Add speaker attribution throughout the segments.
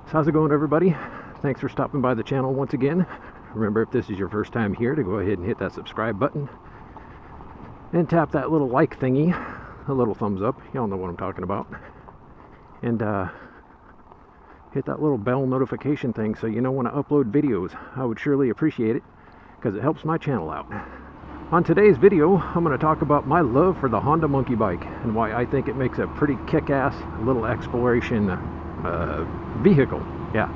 Speaker 1: So how's it going, everybody? Thanks for stopping by the channel once again. Remember, if this is your first time here, to go ahead and hit that subscribe button and tap that little like thingy, a little thumbs up, y'all know what I'm talking about, and hit that little bell notification thing so you know when I upload videos. I would surely appreciate it because it helps my channel out. On today's video, I'm going to talk about my love for the Honda Monkey Bike and why I think it makes a pretty kick-ass little exploration vehicle. Yeah.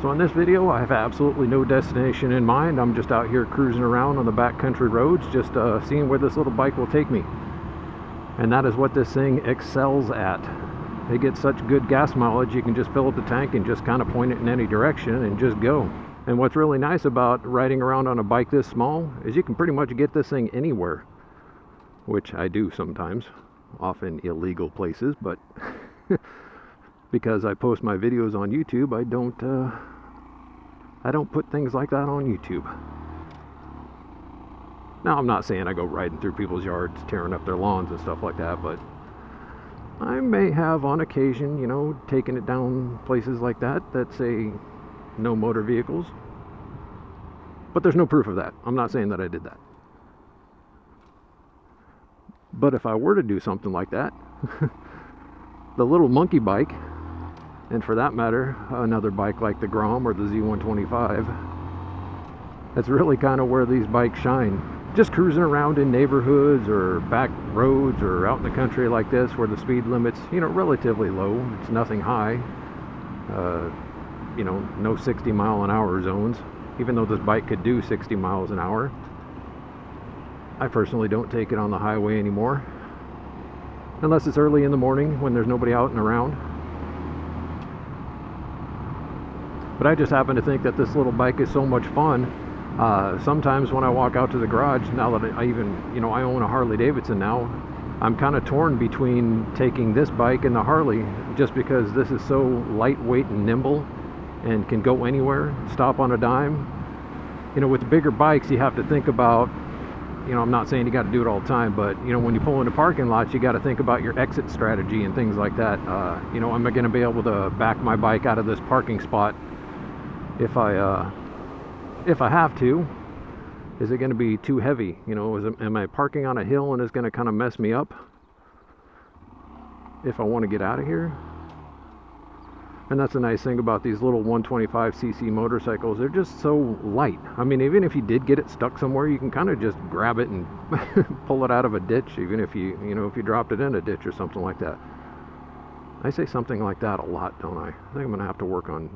Speaker 1: So in this video, I have absolutely no destination in mind. I'm just out here cruising around on the backcountry roads, just seeing where this little bike will take me. And that is what this thing excels at. It gets such good gas mileage, you can just fill up the tank and just kind of point it in any direction and just go. And what's really nice about riding around on a bike this small is you can pretty much get this thing anywhere, which I do sometimes, often illegal places, but because I post my videos on YouTube, I don't put things like that on YouTube. Now, I'm not saying I go riding through people's yards, tearing up their lawns and stuff like that, but I may have on occasion, you know, taken it down places like that say no motor vehicles. But there's no proof of that. I'm not saying that I did that. But if I were to do something like that, the little monkey bike, and for that matter, another bike like the Grom or the Z125, that's really kind of where these bikes shine. Just cruising around in neighborhoods or back roads or out in the country like this where the speed limit's, you know, relatively low. It's nothing high. You know, no 60 mile an hour zones, even though this bike could do 60 miles an hour. I personally don't take it on the highway anymore, unless it's early in the morning when there's nobody out and around. But I just happen to think that this little bike is so much fun. Sometimes when I walk out to the garage, now that I own a Harley Davidson now, I'm kind of torn between taking this bike and the Harley, just because this is so lightweight and nimble and can go anywhere, stop on a dime. You know, with the bigger bikes, you have to think about, you know, I'm not saying you got to do it all the time, but, you know, when you pull into parking lots, you got to think about your exit strategy and things like that. You know, am I going to be able to back my bike out of this parking spot if I have to? Is it going to be too heavy? You know, am I parking on a hill and it's going to kind of mess me up if I want to get out of here? And that's the nice thing about these little 125cc motorcycles. They're just so light. I mean, even if you did get it stuck somewhere, you can kind of just grab it and pull it out of a ditch, even if you dropped it in a ditch or something like that. I say something like that a lot, don't I? I think I'm going to have to work on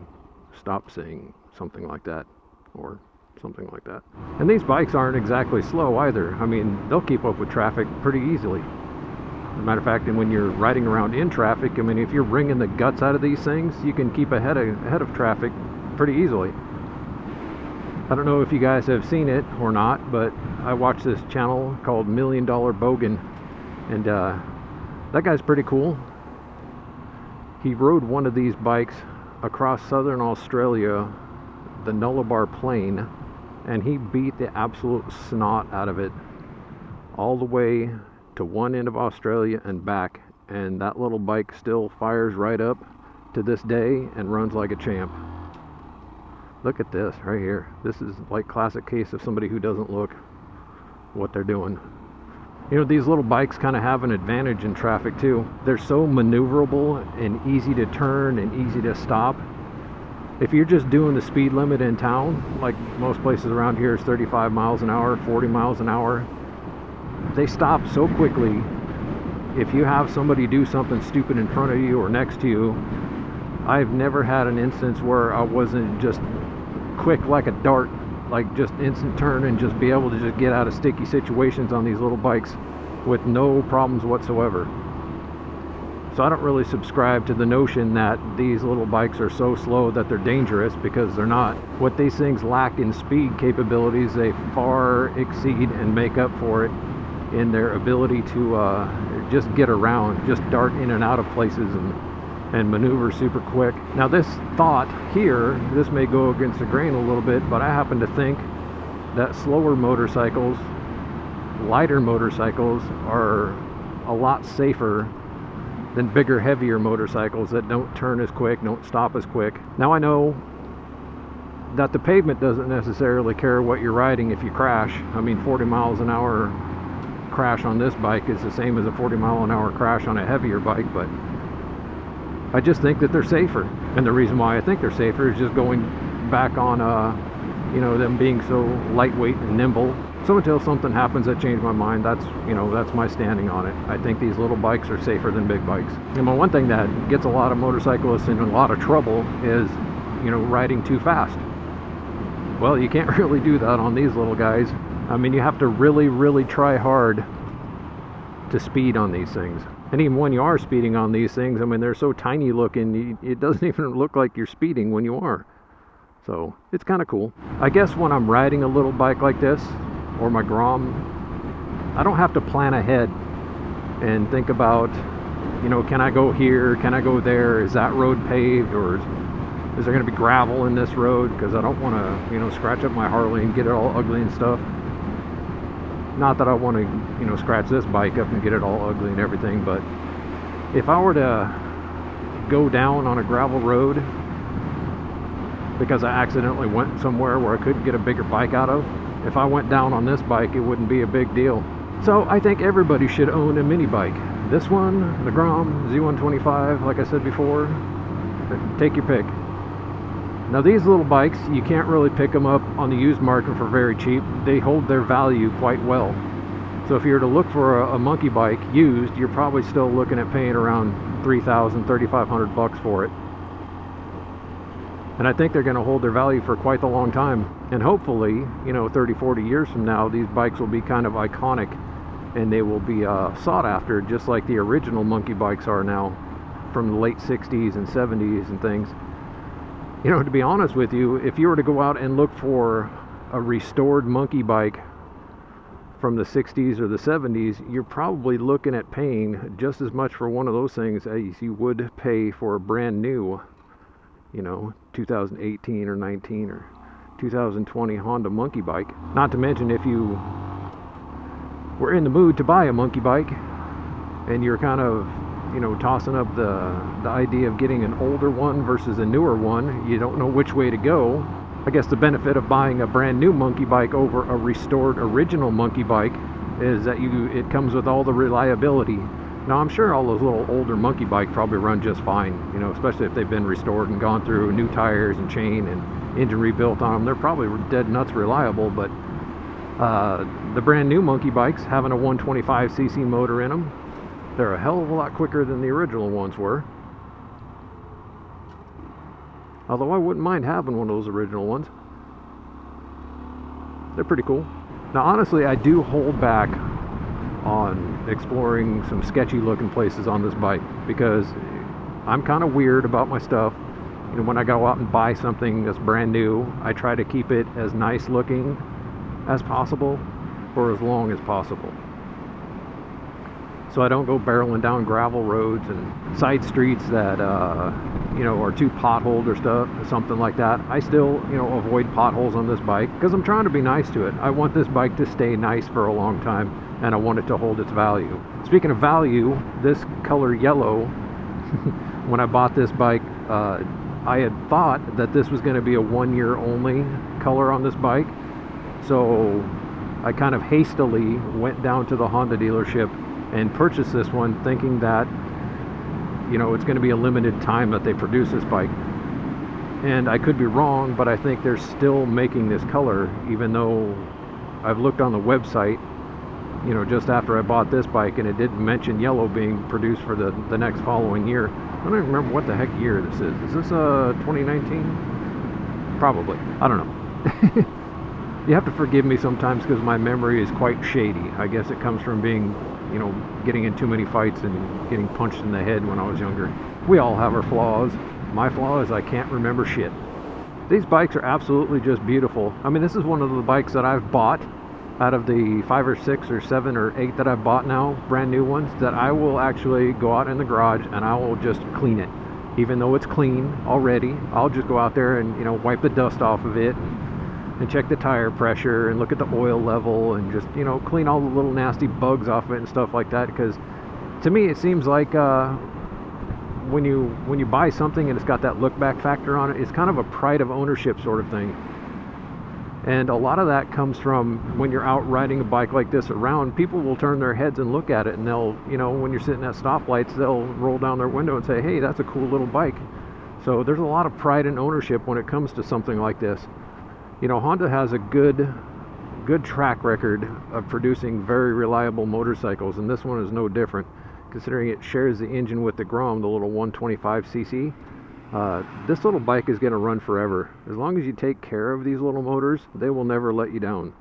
Speaker 1: stop saying something like that, or something like that. And these bikes aren't exactly slow either. I mean, they'll keep up with traffic pretty easily. As a matter of fact, and when you're riding around in traffic, I mean, if you're wringing the guts out of these things, you can keep ahead of traffic pretty easily. I don't know if you guys have seen it or not, but I watch this channel called $1 Million Bogan, and that guy's pretty cool. He rode one of these bikes across southern Australia, the Nullarbor Plain, and he beat the absolute snot out of it all the way to one end of Australia and back, and that little bike still fires right up to this day and runs like a champ. Look at this right here. This is like classic case of somebody who doesn't look what they're doing. You know, these little bikes kind of have an advantage in traffic too. They're so maneuverable and easy to turn and easy to stop. If you're just doing the speed limit in town, like most places around here is 35 miles an hour, 40 miles an hour, they stop so quickly. If you have somebody do something stupid in front of you or next to you, I've never had an instance where I wasn't just quick like a dart, like just instant turn and just be able to just get out of sticky situations on these little bikes with no problems whatsoever. So I don't really subscribe to the notion that these little bikes are so slow that they're dangerous, because they're not. What these things lack in speed capabilities, they far exceed and make up for it in their ability to just get around, just dart in and out of places and maneuver super quick. Now this thought here, this may go against the grain a little bit, but I happen to think that slower motorcycles, lighter motorcycles, are a lot safer than bigger, heavier motorcycles that don't turn as quick, don't stop as quick. Now I know that the pavement doesn't necessarily care what you're riding if you crash. I mean, 40 miles an hour crash on this bike is the same as a 40 mile an hour crash on a heavier bike, but I just think that they're safer. And the reason why I think they're safer is just going back on you know, them being so lightweight and nimble. So until something happens that changes my mind, that's, you know, that's my standing on it. I think these little bikes are safer than big bikes. And one thing that gets a lot of motorcyclists in a lot of trouble is, you know, riding too fast. Well, you can't really do that on these little guys. I mean, you have to really, really try hard to speed on these things. And even when you are speeding on these things, I mean, they're so tiny looking, it doesn't even look like you're speeding when you are. So it's kind of cool. I guess when I'm riding a little bike like this, or my Grom, I don't have to plan ahead and think about, you know, can I go here, can I go there, is that road paved, or is there going to be gravel in this road, because I don't want to, you know, scratch up my Harley and get it all ugly and stuff. Not that I want to, you know, scratch this bike up and get it all ugly and everything, but if I were to go down on a gravel road because I accidentally went somewhere where I couldn't get a bigger bike out of, if I went down on this bike, it wouldn't be a big deal. So I think everybody should own a mini bike. This one, the Grom Z125, like I said before, take your pick. Now these little bikes, you can't really pick them up on the used market for very cheap. They hold their value quite well. So if you were to look for a monkey bike used, you're probably still looking at paying around $3,000, $3,500 for it. And I think they're going to hold their value for quite a long time. And hopefully, you know, 30, 40 years from now, these bikes will be kind of iconic and they will be sought after, just like the original monkey bikes are now from the late 60s and 70s and things. You know, to be honest with you, if you were to go out and look for a restored monkey bike from the 60s or the 70s, you're probably looking at paying just as much for one of those things as you would pay for a brand new, you know, 2018 or 19 or 2020 Honda monkey bike. Not to mention, if you were in the mood to buy a monkey bike and you're kind of, you know, tossing up the idea of getting an older one versus a newer one, you don't know which way to go. I guess the benefit of buying a brand new monkey bike over a restored original monkey bike is that it comes with all the reliability. Now I'm sure all those little older monkey bikes probably run just fine, you know, especially if they've been restored and gone through new tires and chain and engine rebuilt on them. They're probably dead nuts reliable, but the brand new monkey bikes, having a 125cc motor in them, they're a hell of a lot quicker than the original ones were. Although I wouldn't mind having one of those original ones. They're pretty cool. Now honestly, I do hold back on exploring some sketchy looking places on this bike because I'm kind of weird about my stuff. You know, when I go out and buy something that's brand new, I try to keep it as nice looking as possible for as long as possible. So I don't go barreling down gravel roads and side streets that you know, are too potholed or stuff, something like that. I still, you know, avoid potholes on this bike because I'm trying to be nice to it. I want this bike to stay nice for a long time, and I want it to hold its value. Speaking of value, this color yellow, when I bought this bike, I had thought that this was going to be a 1 year only color on this bike. So I kind of hastily went down to the Honda dealership and purchased this one thinking that, you know, it's going to be a limited time that they produce this bike. And I could be wrong, but I think they're still making this color, even though I've looked on the website, you know, just after I bought this bike, and it didn't mention yellow being produced for the next following year. I don't even remember what the heck year this is. Is this 2019? Probably. I don't know. You have to forgive me sometimes because my memory is quite shady. I guess it comes from being, you know, getting in too many fights and getting punched in the head when I was younger. We all have our flaws. My flaw is I can't remember shit. These bikes are absolutely just beautiful. I mean, this is one of the bikes that I've bought out of the 5 or 6 or 7 or 8 that I've bought now, brand new ones, that I will actually go out in the garage and I will just clean it. Even though it's clean already, I'll just go out there and, you know, wipe the dust off of it and check the tire pressure and look at the oil level and just, you know, clean all the little nasty bugs off of it and stuff like that. Because to me it seems like when you buy something and it's got that look back factor on it, it's kind of a pride of ownership sort of thing. And a lot of that comes from when you're out riding a bike like this around, people will turn their heads and look at it, and they'll, you know, when you're sitting at stoplights, they'll roll down their window and say, hey, that's a cool little bike. So there's a lot of pride and ownership when it comes to something like this. You know, Honda has a good track record of producing very reliable motorcycles, and this one is no different, considering it shares the engine with the Grom, the little 125cc. This little bike is going to run forever. As long as you take care of these little motors, they will never let you down.